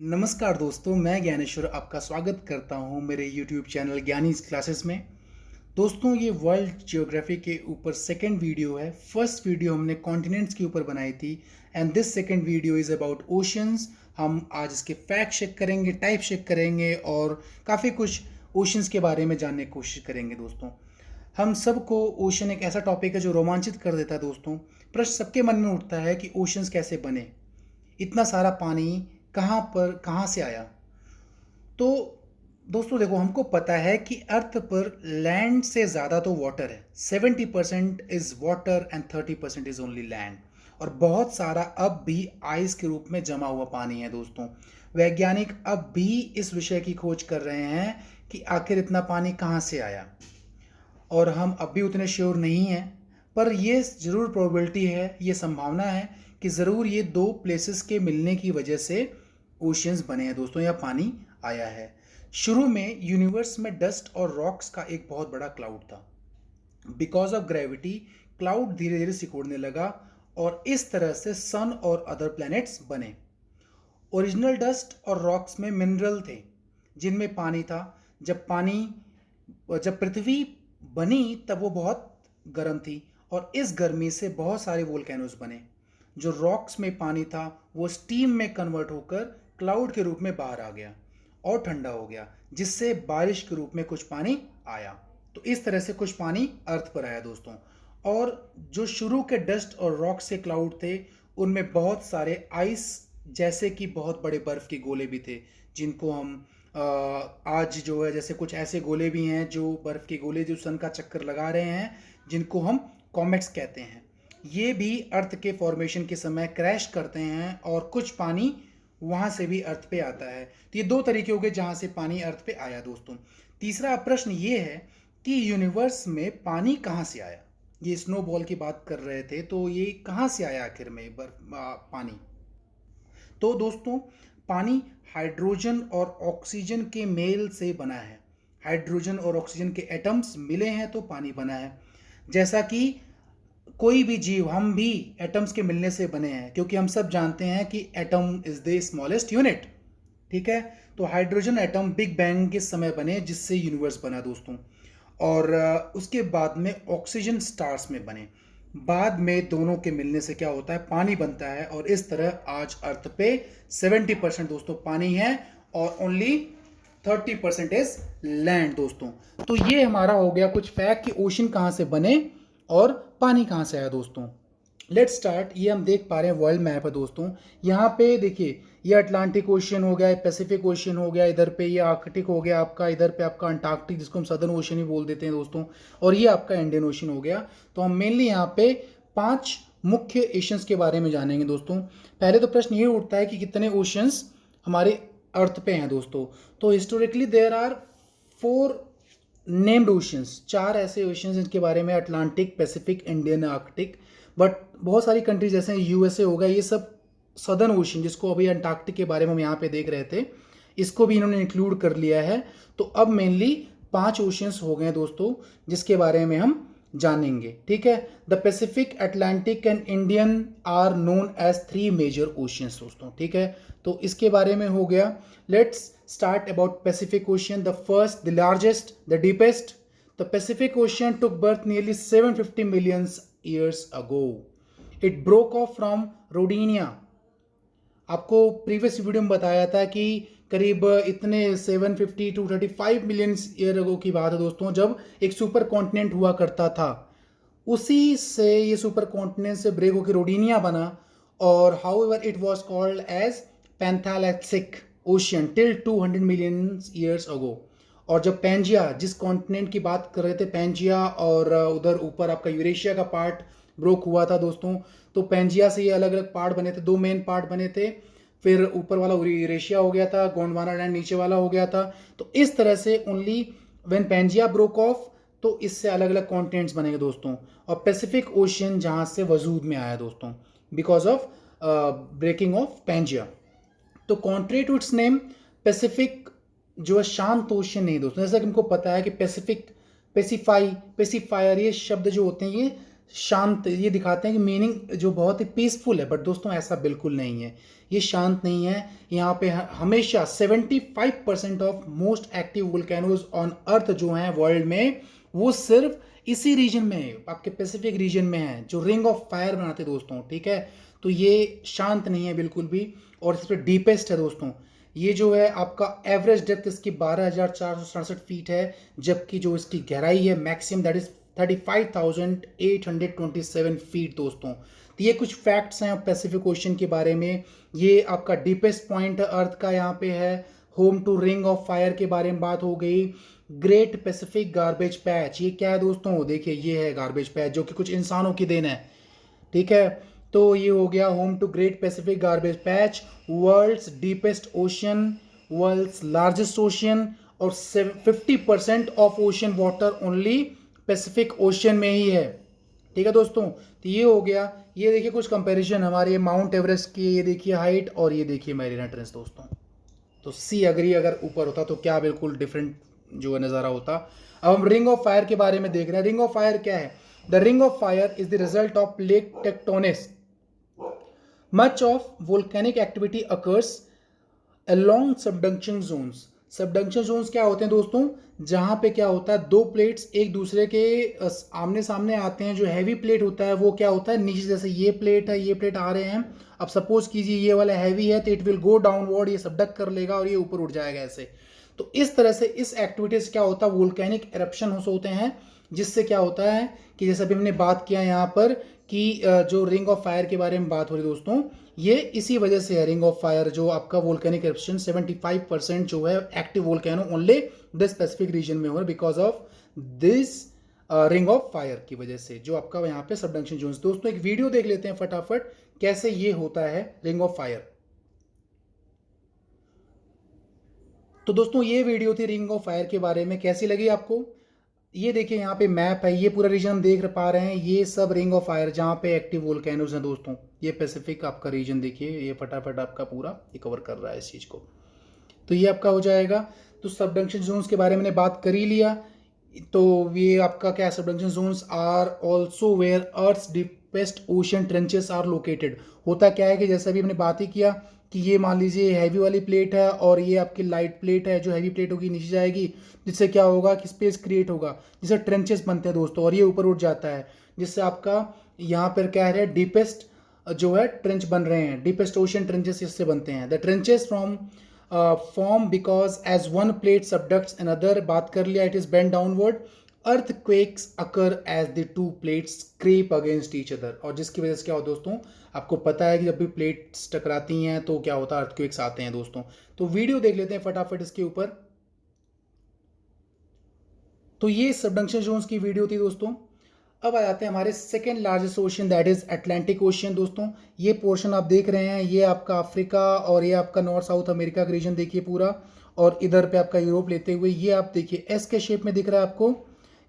नमस्कार दोस्तों, मैं ज्ञानेश्वर आपका स्वागत करता हूं मेरे YouTube चैनल ज्ञानीज क्लासेस में। दोस्तों, ये वर्ल्ड ज्योग्राफी के ऊपर सेकंड वीडियो है। फर्स्ट वीडियो हमने कॉन्टिनेंट्स के ऊपर बनाई थी and this second video is about oceans. हम आज इसके फैक्ट चेक करेंगे, टाइप चेक करेंगे और काफ़ी कुछ ओशंस के बारे में जानने की कोशिश करेंगे। दोस्तों, हम सबको ओशन एक ऐसा टॉपिक है जो रोमांचित कर देता है। दोस्तों, प्रश्न सबके मन में उठता है कि ओशंस कैसे बने, इतना सारा पानी कहाँ से आया। तो दोस्तों देखो, हमको पता है कि अर्थ पर लैंड से ज़्यादा तो वाटर है। 70% is water and 30% is only land. और बहुत सारा अब भी आइस के रूप में जमा हुआ पानी है। दोस्तों, वैज्ञानिक अब भी इस विषय की खोज कर रहे हैं कि आखिर इतना पानी कहाँ से आया, और हम अब भी उतने श्योर नहीं हैं। पर ये ज़रूर प्रोबेबिलिटी है, ये संभावना है कि ज़रूर ये दो प्लेसेस के मिलने की वजह से ओशियंस बने हैं दोस्तों, या पानी आया है। शुरू में यूनिवर्स में डस्ट और रॉक्स का एक बहुत बड़ा क्लाउड था। बिकॉज ऑफ ग्रेविटी क्लाउड धीरे धीरे सिकुड़ने लगा और इस तरह से सन और अदर प्लैनेट्स बने। ओरिजिनल डस्ट और रॉक्स में मिनरल थे जिनमें पानी था। जब पृथ्वी बनी तब वो बहुत गर्म थी और इस गर्मी से बहुत सारे वोल्केनोस बने। जो रॉक्स में पानी था वो स्टीम में कन्वर्ट होकर क्लाउड के रूप में बाहर आ गया और ठंडा हो गया, जिससे बारिश के रूप में कुछ पानी आया। तो इस तरह से कुछ पानी अर्थ पर आया दोस्तों। और जो शुरू के डस्ट और रॉक्स के क्लाउड थे उनमें बहुत सारे आइस जैसे कि बहुत बड़े बर्फ के गोले भी थे, जिनको हम आज जो है, जैसे कुछ ऐसे गोले भी हैं जो बर्फ के गोले जो सन का चक्कर लगा रहे हैं, जिनको हम कॉमेट्स कहते हैं। ये भी अर्थ के फॉर्मेशन के समय क्रैश करते हैं और कुछ पानी वहाँ से भी अर्थ पे आता है। तो ये दो तरीके हो गए जहाँ से पानी अर्थ पे आया दोस्तों। तीसरा प्रश्न ये है कि यूनिवर्स में पानी कहाँ से आया। ये स्नोबॉल की बात कर रहे थे, तो ये कहाँ से आया आखिर में पानी। तो दोस्तों, पानी हाइड्रोजन और ऑक्सीजन के मेल से बना है। हाइड्रोजन और ऑक्सीजन के एटम्स मिले हैं तो पानी बना है। जैसा कि कोई भी जीव, हम भी एटम्स के मिलने से बने हैं, क्योंकि हम सब जानते हैं कि atom is the smallest unit. ठीक है, तो हाइड्रोजन एटम बिग बैंग के समय बने, जिससे यूनिवर्स बना दोस्तों। और उसके बाद में ऑक्सीजन स्टार्स में बने। बाद में दोनों के मिलने से क्या होता है, पानी बनता है। और इस तरह आज अर्थ पे 70% दोस्तों पानी है और ओनली 30% इज लैंड दोस्तों। तो ये हमारा हो गया कुछ फैक्ट कि ओशन कहाँ से बने और पानी कहाँ से आया दोस्तों। Let's start. ये हम देख पा रहे हैं वर्ल्ड मैप है दोस्तों। यहाँ पे देखिए, ये अटलांटिक ओशियन हो गया, पैसिफिक ओशियन हो गया, इधर पे ये आर्कटिक हो गया आपका, इधर पे आपका अंटार्कटिक जिसको हम सदर्न ओशियन ही बोल देते हैं दोस्तों, और ये आपका इंडियन ओशियन हो गया। तो हम मेनली यहाँ पे 5 मुख्य एशियंस के बारे में जानेंगे दोस्तों। पहले तो प्रश्न ये उठता है कि कितने ओशियंस हमारे अर्थ पे हैं दोस्तों। तो historically there are 4 named oceans, 4 ऐसे ओशियंस जिनके बारे में Atlantic, Pacific, Indian, Arctic. But बहुत सारी कंट्रीज जैसे यूएसए हो गया, ये सब सदर्न ओशियन, जिसको अभी अंटार्कटिक के बारे में हम यहाँ पे देख रहे थे, इसको भी इन्होंने इंक्लूड कर लिया है। तो अब मेनली 5 ओशियंस हो गए दोस्तों जिसके बारे में हम जानेंगे। ठीक है, the Pacific, Atlantic and Indian are known as 3 major oceans दोस्तों। ठीक है, तो इसके बारे में हो गया। Let's start about Pacific Ocean, the first, the largest, the deepest. The Pacific Ocean took birth nearly 750 million years ago. It broke off from Rodinia. आपको प्रीवियस वीडियो में बताया था कि करीब इतने 750 to 35 मिलियन ईयर अगो की बात है दोस्तों, जब एक सुपर कॉन्टिनेंट हुआ करता था। उसी से ये सुपर कॉन्टिनेंट से ब्रेक होकर रोडिनिया बना, और however it was called as Panthalassic ocean till 200 million years ago. और जब पैंजिया, जिस कॉन्टिनेंट की बात कर रहे थे, पैंजिया और उधर ऊपर आपका यूरेशिया का पार्ट ब्रोक हुआ था दोस्तों, तो पैंजिया से ये अलग अलग पार्ट बने थे, 2 मेन पार्ट बने थे। फिर ऊपर वाला यूरेशिया हो गया था, गोंडवाना लैंड नीचे वाला हो गया था। तो इस तरह से only when Pangaea broke of, तो इससे अलग अलग कॉन्टिनेंट्स बनेंगे दोस्तों। और पैसिफिक ओशियन जहाँ से वजूद में आया दोस्तों, because of breaking of Pangaea. तो contrary to its name, Pacific जो है शांत ओशियन नहीं दोस्तों। जैसा कि हमको पता है कि पैसिफिक, पेसिफायर, ये शब्द जो होते हैं ये शांत, ये दिखाते हैं कि मीनिंग जो बहुत ही पीसफुल है, बट दोस्तों ऐसा बिल्कुल नहीं है, ये शांत नहीं है। यहाँ पे हमेशा 75% of most active volcanoes on earth जो हैं वर्ल्ड में, वो सिर्फ इसी रीजन में है, आपके पैसिफिक रीजन में है, जो रिंग ऑफ फायर बनाते दोस्तों, ठीक है। तो ये शांत नहीं है बिल्कुल भी, और इस पर डीपेस्ट है दोस्तों। ये जो है आपका एवरेज डेप्थ इसकी 12,467 फीट है, जबकि जो इसकी गहराई है मैक्सिमम दैट इज 35,827 फीट दोस्तों। तो ये कुछ फैक्ट्स हैं पैसिफिक ओशन के बारे में। ये आपका डीपेस्ट पॉइंट अर्थ का यहाँ पे है, home to ring of fire के बारे में बात हो गई। ग्रेट पैसिफिक गार्बेज पैच, ये क्या है दोस्तों, देखिए ये है गार्बेज पैच जो कि कुछ इंसानों की देन है, ठीक है। तो ये हो गया home to great Pacific garbage patch, world's deepest ocean, world's largest ocean, और 50% of ocean water only Pacific ocean में ही है, ठीक है दोस्तों। तो ये हो गया। ये देखिए कुछ कंपैरिजन हमारे माउंट एवरेस्ट की, ये देखिए हाइट, और ये देखिए मैरिना ट्रेंच दोस्तों। तो सी अग्री अगर ऊपर होता तो क्या बिल्कुल डिफरेंट जो है नज़ारा होता। अब हम रिंग ऑफ फायर के बारे में देख रहे हैं। रिंग ऑफ फायर क्या है? The ring of fire is the result of plate tectonics. Much of volcanic activity occurs along subduction zones. Subduction zones क्या होते हैं दोस्तों? जहां पे क्या होता है, दो प्लेट्स एक दूसरे के आमने सामने आते हैं। जो हैवी प्लेट होता है वो क्या होता है, नीचे, जैसे ये प्लेट है, ये प्लेट आ रहे हैं। अब सपोज कीजिए ये वाला हैवी है तो इट विल गो डाउनवर्ड, ये सबडक्ट कर लेगा और ये ऊपर उठ जाएगा ऐसे। तो इस तरह से इस एक्टिविटी से क्या होता है, वोल्केनिक एरप्शन होते हैं, जिससे क्या होता है कि जैसे अभी हमने बात किया यहाँ पर कि जो रिंग ऑफ फायर के बारे में बात हो रही दोस्तों, ये इसी वजह से है। रिंग ऑफ फायर जो आपका वोल्केनिक एरप्शन 75% जो है active volcano only this specific region में हो रहा है, because of this ring of fire की वजह से, जो आपका यहाँ पे सबडक्शन जोन्स। दोस्तों एक वीडियो देख लेते हैं फटाफट कैसे ये होता है रिंग ऑफ फायर। तो दोस्तों ये वीडियो थी रिंग ऑफ फायर के बारे में, कैसी लगी आपको? ये देखिए यहाँ पे मैप है, ये पूरा रीजन हम देख पा रहे हैं, ये सब रिंग ऑफ फायर जहाँ पे एक्टिव वोल्केनोज हैं दोस्तों। ये पैसिफिक आपका रीजन देखिए, ये फटाफट आपका पूरा ये कवर कर रहा है इस चीज़ को। तो ये आपका हो जाएगा। तो सबडक्शन जोन्स के बारे में मैंने बात कर ही लिया। तो ये आपका क्या, subduction zones are also where earth's deepest ocean trenches are located. होता क्या है कि जैसे अभी हमने बात ही किया कि ये मान लीजिए हैवी वाली प्लेट है और ये आपकी लाइट प्लेट है। जो हैवी प्लेट होगी नीचे जाएगी, जिससे क्या होगा कि स्पेस क्रिएट होगा, जिससे ट्रेंचेस बनते हैं दोस्तों, और ये ऊपर उठ जाता है, जिससे आपका यहाँ पर क्या है, डीपेस्ट जो है ट्रेंच बन रहे हैं। डीपेस्ट ओशन ट्रेंचेस इससे बनते हैं। The trenches from form because as one plate subducts another, बात कर लिया, it is bend downward. Earthquakes occur as the two plates scrape against each other, और जिसकी वजह से क्या होता है दोस्तों, आपको पता है कि जब भी प्लेट्स टकराती हैं तो क्या होता है, अर्थक्वेक्स आते हैं दोस्तों। तो वीडियो देख लेते हैं फटाफट इसके ऊपर। तो ये सबडक्शन जोन्स की वीडियो थी दोस्तों। अब आ जाते हैं हमारे second largest ocean, that is Atlantic ocean दोस्तों। ये पोर्शन आप देख रहे हैं, ये आपका अफ्रीका और ये आपका नॉर्थ साउथ अमेरिका का रीजन देखिए पूरा, और इधर पे आपका यूरोप लेते हुए ये आप देखिए एस के शेप में दिख रहा है आपको,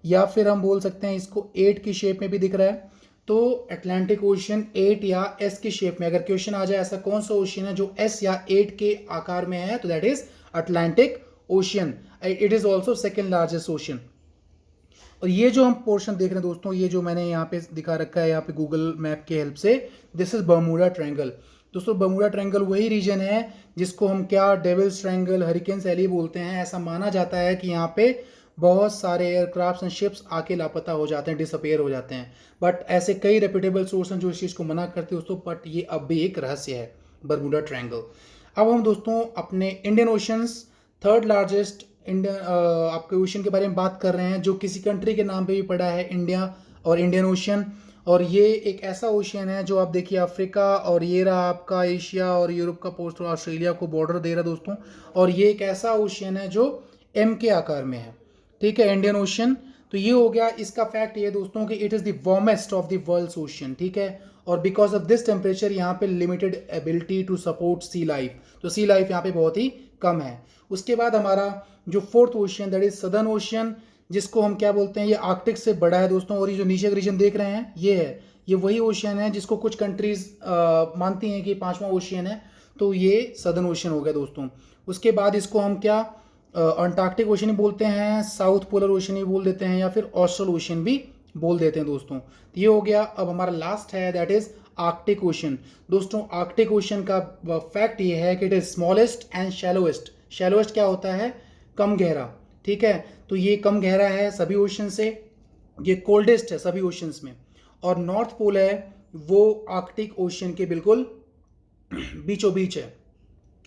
या फिर हम बोल सकते हैं इसको 8 की शेप में भी दिख रहा है। तो अटलांटिक ओशन 8 या एस की शेप में, अगर क्वेश्चन आ जाए ऐसा कौन सा ओशन है जो एस या 8 के आकार में है, तो that is Atlantic ocean. It is also second largest ocean. और ये जो हम पोर्शन देख रहे हैं दोस्तों, ये जो मैंने यहाँ पे दिखा रखा है यहाँ पे गूगल मैप के हेल्प से, दिस इज बर्मुडा ट्रायंगल दोस्तों। बर्मुडा ट्रायंगल वही रीजन है जिसको हम क्या, डेविल्स ट्रायंगल, हरिकेन सैली बोलते हैं। ऐसा माना जाता है कि यहाँ पे बहुत सारे एयरक्राफ्ट एंड शिप्स आके लापता हो जाते हैं, डिसअपेयर हो जाते हैं, बट ऐसे कई रेप्यूटेबल सोर्स हैं जो इस चीज़ को मना करते हैं दोस्तों, बट ये अब भी एक रहस्य है, बर्मुडा ट्रायंगल। अब हम दोस्तों अपने Indian oceans, third largest Indian आपके ओशन के बारे में बात कर रहे हैं, जो किसी कंट्री के नाम पे भी पड़ा है, इंडिया और इंडियन ओशन। और ये एक ऐसा ओशन है जो आप देखिए अफ्रीका, और ये रहा आपका एशिया और यूरोप का पोस्ट, ऑस्ट्रेलिया को बॉर्डर दे रहा है दोस्तों। और ये एक ऐसा ओशन है जो एम के आकार में है, ठीक है, इंडियन ओशन। तो ये हो गया। इसका फैक्ट ये दोस्तों कि it is the warmest of the world's ocean, ठीक है। और बिकॉज ऑफ दिस टेम्परेचर यहाँ पे limited ability to support sea life, तो सी लाइफ यहाँ पे बहुत ही कम है। उसके बाद हमारा जो fourth ocean, that is southern ocean, जिसको हम क्या बोलते हैं, ये आर्कटिक से बड़ा है दोस्तों। और ये जो नीचे का रीजन देख रहे हैं ये है, ये वही ओशन है जिसको कुछ कंट्रीज मानती हैं कि पांचवा ओशन है, तो ये सदर्न ओशन हो गया दोस्तों। उसके बाद इसको हम क्या, अंटार्कटिक ओशन ही बोलते हैं, साउथ पोलर ओशन ही बोल देते हैं, या फिर ऑस्ट्रल ओशन भी बोल देते हैं दोस्तों। तो ये हो गया। अब हमारा लास्ट है, दैट इज आर्कटिक ओशन। दोस्तों आर्कटिक ओशन का फैक्ट ये है कि इट इज स्मॉलेस्ट एंड शैलोएस्ट। शैलोएस्ट क्या होता है? कम गहरा। ठीक है, तो ये कम गहरा है सभी ओशन से, ये कोल्डेस्ट है सभी ओशंस में। और नॉर्थ पोल है वो आर्कटिक ओशन के बिल्कुल बीचों बीच है।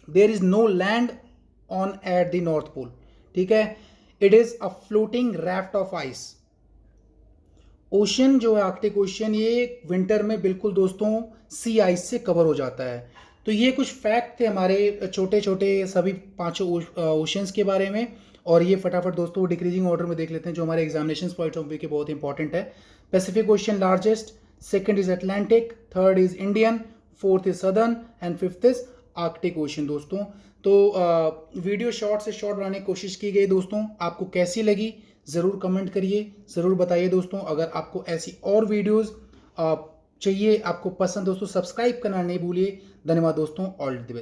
There is no land on at the North Pole. ठीक है, it is a floating raft of ice. Ocean जो है आर्कटिक ओशन, ये विंटर में बिल्कुल दोस्तों सी आइस से कवर हो जाता है। तो ये कुछ फैक्ट थे हमारे छोटे छोटे सभी पांचों ओशंस के बारे में। और ये फटाफट दोस्तों डिक्रीजिंग ऑर्डर में देख लेते हैं जो हमारे एग्जामिनेशन पॉइंट ऑफ व्यू के बहुत इंपॉर्टेंट है। Pacific ocean largest, second is Atlantic, third is Indian, fourth is southern and fifth is Arctic ocean दोस्तों। तो वीडियो शॉर्ट से शॉर्ट बनाने की कोशिश की गई दोस्तों। आपको कैसी लगी ज़रूर कमेंट करिए, ज़रूर बताइए दोस्तों। अगर आपको ऐसी और वीडियोस चाहिए, आपको पसंद दोस्तों, सब्सक्राइब करना नहीं भूलिए। धन्यवाद दोस्तों, ऑल द बेस्ट।